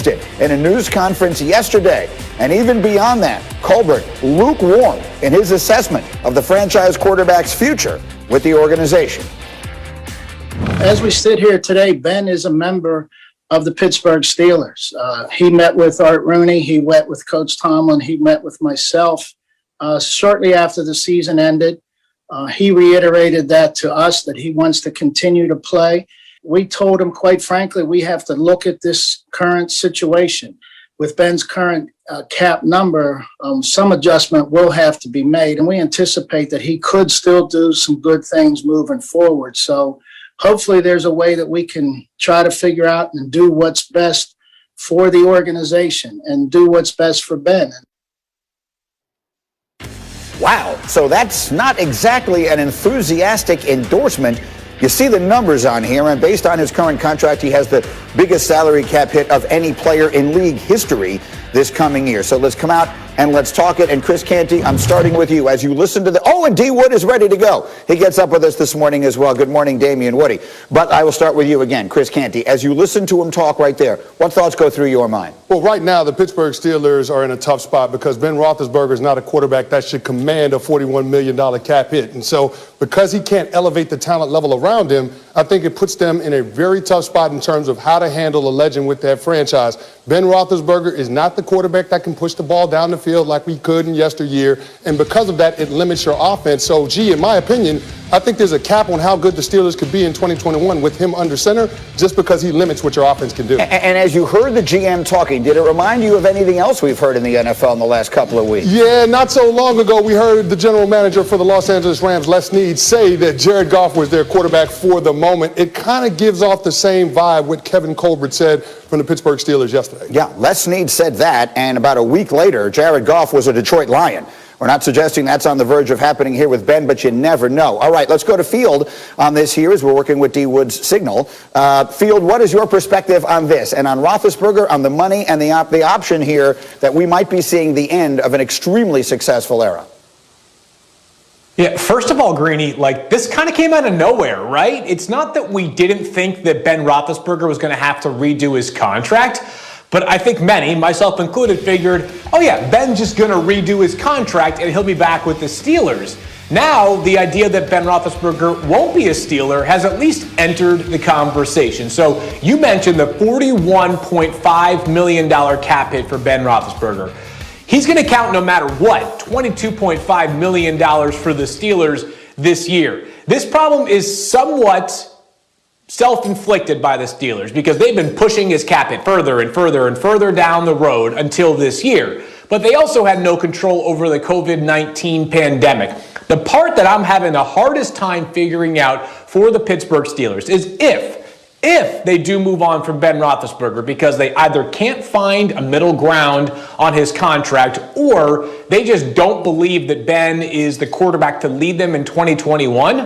it in a news conference yesterday. And even beyond that, Colbert lukewarm in his assessment of the franchise quarterback's future with the organization. As we sit here today, Ben is a member of the Pittsburgh Steelers. He met with Art Rooney. He met with Coach Tomlin. He met with myself shortly after the season ended. He reiterated that to us, that he wants to continue to play. We told him, quite frankly, we have to look at this current situation. With Ben's current cap number, some adjustment will have to be made, and we anticipate that he could still do some good things moving forward. So hopefully there's a way that we can try to figure out and do what's best for the organization and do what's best for Ben. Wow, so that's not exactly an enthusiastic endorsement. You see the numbers on here, and based on his current contract, he has the biggest salary cap hit of any player in league history this coming year. So let's come out and let's talk it. And Chris Canty, I'm starting with you. As you listen to and D. Wood is ready to go. He gets up with us this morning as well. Good morning, Damian Woody. But I will start with you again, Chris Canty. As you listen to him talk right there, what thoughts go through your mind? Well, right now, the Pittsburgh Steelers are in a tough spot because Ben Roethlisberger is not a quarterback that should command a $41 million cap hit. And so because he can't elevate the talent level around him, I think it puts them in a very tough spot in terms of how to handle a legend with that franchise. Ben Roethlisberger is not the quarterback that can push the ball down the field like we could in yesteryear. And because of that, it limits your offense. So, in my opinion, I think there's a cap on how good the Steelers could be in 2021 with him under center, just because he limits what your offense can do. And as you heard the GM talking, did it remind you of anything else we've heard in the NFL in the last couple of weeks? Yeah, not so long ago, we heard the general manager for the Los Angeles Rams, Les Snead, say that Jared Goff was their quarterback for the moment. It kind of gives off the same vibe what Kevin Colbert said from the Pittsburgh Steelers yesterday. Yeah, Les Snead said that, and about a week later, Jared Goff was a Detroit Lion. We're not suggesting that's on the verge of happening here with Ben, but you never know. All right, let's go to Field on this here as we're working with D. Wood's signal. Field, what is your perspective on this and on Roethlisberger, on the money and the option here that we might be seeing the end of an extremely successful era? Yeah, first of all, Greeny, this kind of came out of nowhere, right? It's not that we didn't think that Ben Roethlisberger was going to have to redo his contract. But I think many, myself included, figured, oh yeah, Ben's just going to redo his contract and he'll be back with the Steelers. Now, the idea that Ben Roethlisberger won't be a Steeler has at least entered the conversation. So you mentioned the $41.5 million cap hit for Ben Roethlisberger. He's going to count no matter what, $22.5 million for the Steelers this year. This problem is somewhat self-inflicted by the Steelers because they've been pushing his cap hit further and further and further down the road until this year. But they also had no control over the COVID-19 pandemic. The part that I'm having the hardest time figuring out for the Pittsburgh Steelers is if they do move on from Ben Roethlisberger because they either can't find a middle ground on his contract or they just don't believe that Ben is the quarterback to lead them in 2021,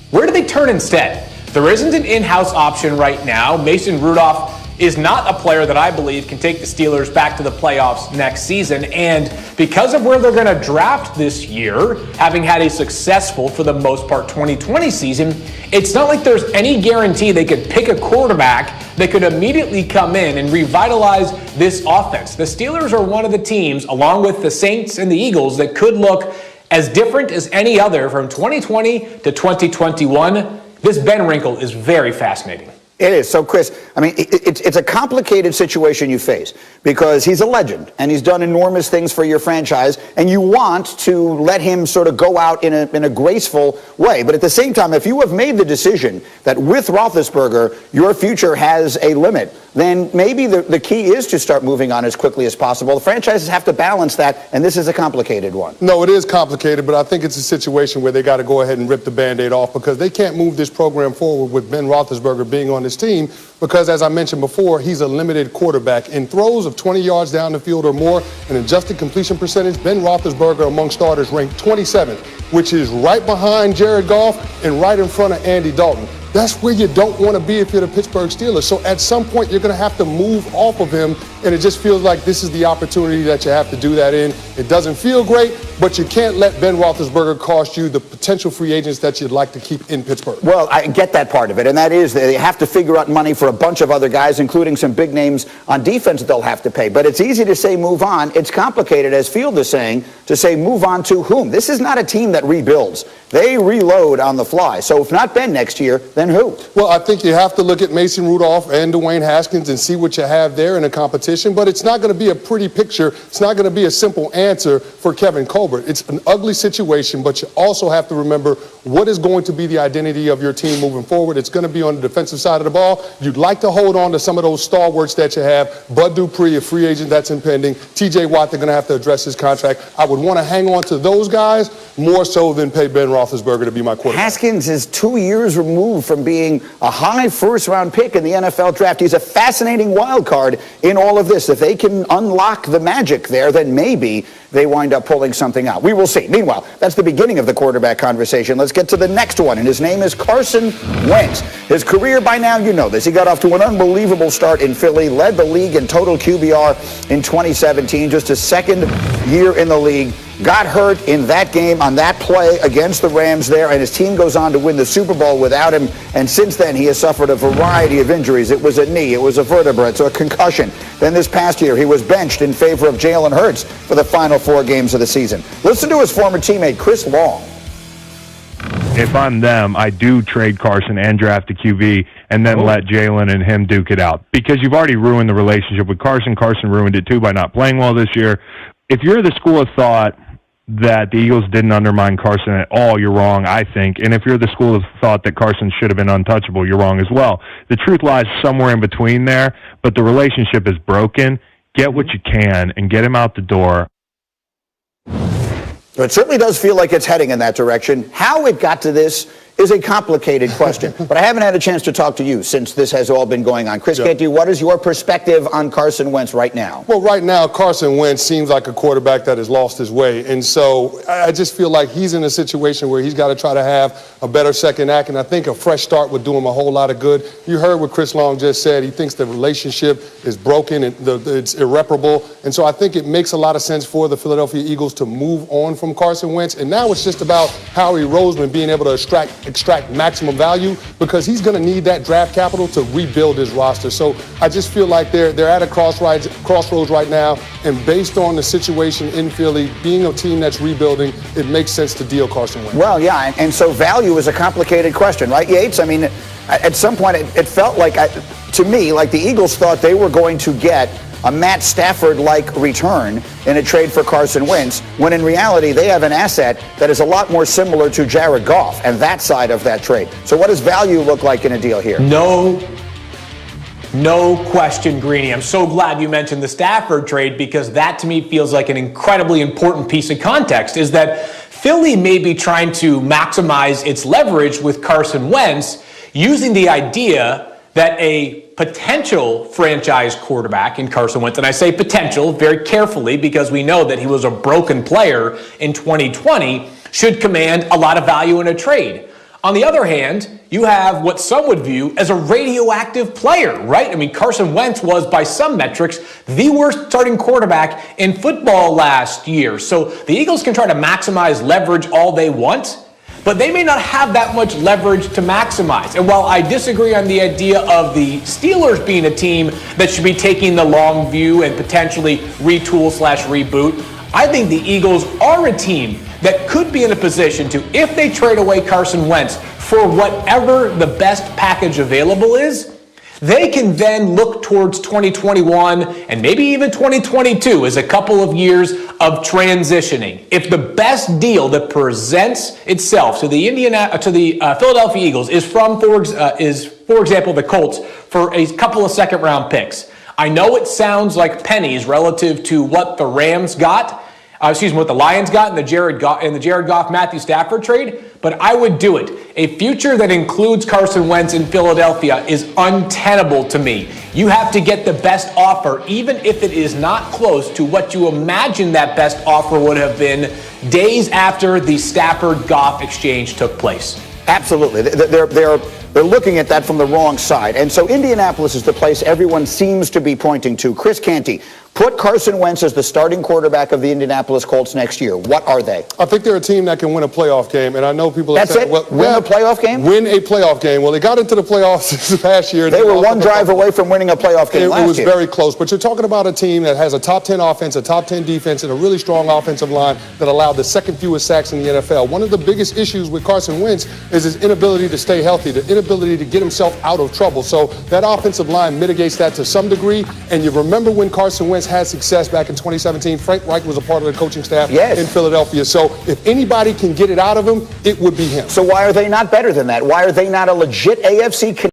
where do they turn instead? There isn't an in-house option right now. Mason Rudolph is not a player that I believe can take the Steelers back to the playoffs next season. And because of where they're going to draft this year, having had a successful, for the most part, 2020 season, it's not like there's any guarantee they could pick a quarterback that could immediately come in and revitalize this offense. The Steelers are one of the teams, along with the Saints and the Eagles, that could look as different as any other from 2020 to 2021. This Ben wrinkle is very fascinating. It is. So, Chris, I mean, it's a complicated situation you face because he's a legend and he's done enormous things for your franchise, and you want to let him sort of go out in a graceful way. But at the same time, if you have made the decision that with Roethlisberger, your future has a limit, then maybe the key is to start moving on as quickly as possible. The franchises have to balance that, and this is a complicated one. No, it is complicated, but I think it's a situation where they got to go ahead and rip the Band-Aid off because they can't move this program forward with Ben Roethlisberger being on this team because, as I mentioned before, he's a limited quarterback. In throws of 20 yards down the field or more, an adjusted completion percentage, Ben Roethlisberger among starters ranked 27th, which is right behind Jared Goff and right in front of Andy Dalton. That's where you don't want to be if you're the Pittsburgh Steelers. So at some point, you're going to have to move off of him, and it just feels like this is the opportunity that you have to do that in. It doesn't feel great, but you can't let Ben Roethlisberger cost you the potential free agents that you'd like to keep in Pittsburgh. Well, I get that part of it, and that is they have to figure out money for a bunch of other guys, including some big names on defense that they'll have to pay. But it's easy to say move on. It's complicated, as Field is saying, to say move on to whom? This is not a team that rebuilds. They reload on the fly. So if not Ben next year, then who? Well, I think you have to look at Mason Rudolph and Dwayne Haskins and see what you have there in a competition. But it's not going to be a pretty picture. It's not going to be a simple answer for Kevin Colbert. It's an ugly situation, but you also have to remember what is going to be the identity of your team moving forward. It's going to be on the defensive side of the ball. You'd like to hold on to some of those stalwarts that you have. Bud Dupree, a free agent that's impending. T.J. Watt, they're going to have to address his contract. I would want to hang on to those guys more so than pay Ben Roethlisberger to be my quarterback. Haskins is 2 years removed from being a high first-round pick in the NFL draft. He's a fascinating wild card in all of this. If they can unlock the magic there, then maybe they wind up pulling something out. We will see. Meanwhile, that's the beginning of the quarterback conversation. Let's get to the next one, and his name is Carson Wentz. His career, by now, you know this. He got off to an unbelievable start in Philly, led the league in total QBR in 2017, just his second year in the league. Got hurt in that game on that play against the Rams there, and his team goes on to win the Super Bowl without him. And since then, he has suffered a variety of injuries. It was a knee, it was a vertebra, it's a concussion. Then this past year, he was benched in favor of Jalen Hurts for the final 4 games of the season. Listen to his former teammate, Chris Long. If I'm them, I do trade Carson and draft a QB and then let Jalen and him duke it out. Because you've already ruined the relationship with Carson. Carson ruined it too by not playing well this year. If you're the school of thought that the Eagles didn't undermine Carson at all, you're wrong, I think. And if you're the school of thought that Carson should have been untouchable, you're wrong as well. The truth lies somewhere in between there, but the relationship is broken. Get what you can and get him out the door. It certainly does feel like it's heading in that direction. How it got to this is a complicated question, but I haven't had a chance to talk to you since this has all been going on. Chris Canty, what is your perspective on Carson Wentz right now? Well, right now, Carson Wentz seems like a quarterback that has lost his way. And so I just feel like he's in a situation where he's got to try to have a better second act. And I think a fresh start would do him a whole lot of good. You heard what Chris Long just said. He thinks the relationship is broken and it's irreparable. And so I think it makes a lot of sense for the Philadelphia Eagles to move on from Carson Wentz. And now it's just about Howie Roseman being able to extract maximum value, because he's going to need that draft capital to rebuild his roster. So I just feel like they're at a crossroads right now, and based on the situation in Philly, being a team that's rebuilding, it makes sense to deal Carson Wentz. Well, yeah, and so value is a complicated question, right, Yates? I mean, at some point it felt like, to me, like the Eagles thought they were going to get a Matt Stafford-like return in a trade for Carson Wentz, when in reality they have an asset that is a lot more similar to Jared Goff and that side of that trade. So what does value look like in a deal here? No question, Greeny. I'm so glad you mentioned the Stafford trade, because that to me feels like an incredibly important piece of context, is that Philly may be trying to maximize its leverage with Carson Wentz using the idea that a potential franchise quarterback in Carson Wentz, and I say potential very carefully because we know that he was a broken player in 2020, should command a lot of value in a trade. On the other hand, you have what some would view as a radioactive player, right? I mean, Carson Wentz was, by some metrics, the worst starting quarterback in football last year. So the Eagles can try to maximize leverage all they want, but they may not have that much leverage to maximize. And while I disagree on the idea of the Steelers being a team that should be taking the long view and potentially retool/reboot, I think the Eagles are a team that could be in a position to, if they trade away Carson Wentz for whatever the best package available is, they can then look towards 2021 and maybe even 2022 as a couple of years of transitioning. If the best deal that presents itself to the Philadelphia Eagles is for example, the Colts for a couple of second-round picks. I know it sounds like pennies relative to what the Rams got. What the Lions got in the Jared Goff, Matthew Stafford trade, but I would do it. A future that includes Carson Wentz in Philadelphia is untenable to me. You have to get the best offer, even if it is not close to what you imagine that best offer would have been days after the Stafford-Goff exchange took place. Absolutely. There are They're looking at that from the wrong side. And so Indianapolis is the place everyone seems to be pointing to. Chris Canty, put Carson Wentz as the starting quarterback of the Indianapolis Colts next year. What are they? I think they're a team that can win a playoff game, and I know people are saying, That's it? Win a playoff game? Win a playoff game. Well, they got into the playoffs this past year. They were one drive away from winning a playoff game last year. It was very close, but you're talking about a team that has a top 10 offense, a top 10 defense, and a really strong offensive line that allowed the second fewest sacks in the NFL. One of the biggest issues with Carson Wentz is his inability to stay healthy, the inability to get himself out of trouble. So that offensive line mitigates that to some degree, and you remember when Carson Wentz had success back in 2017, Frank Reich was a part of the coaching staff in Philadelphia. So if anybody can get it out of him, it would be him. So why are they not better than that? Why are they not a legit AFC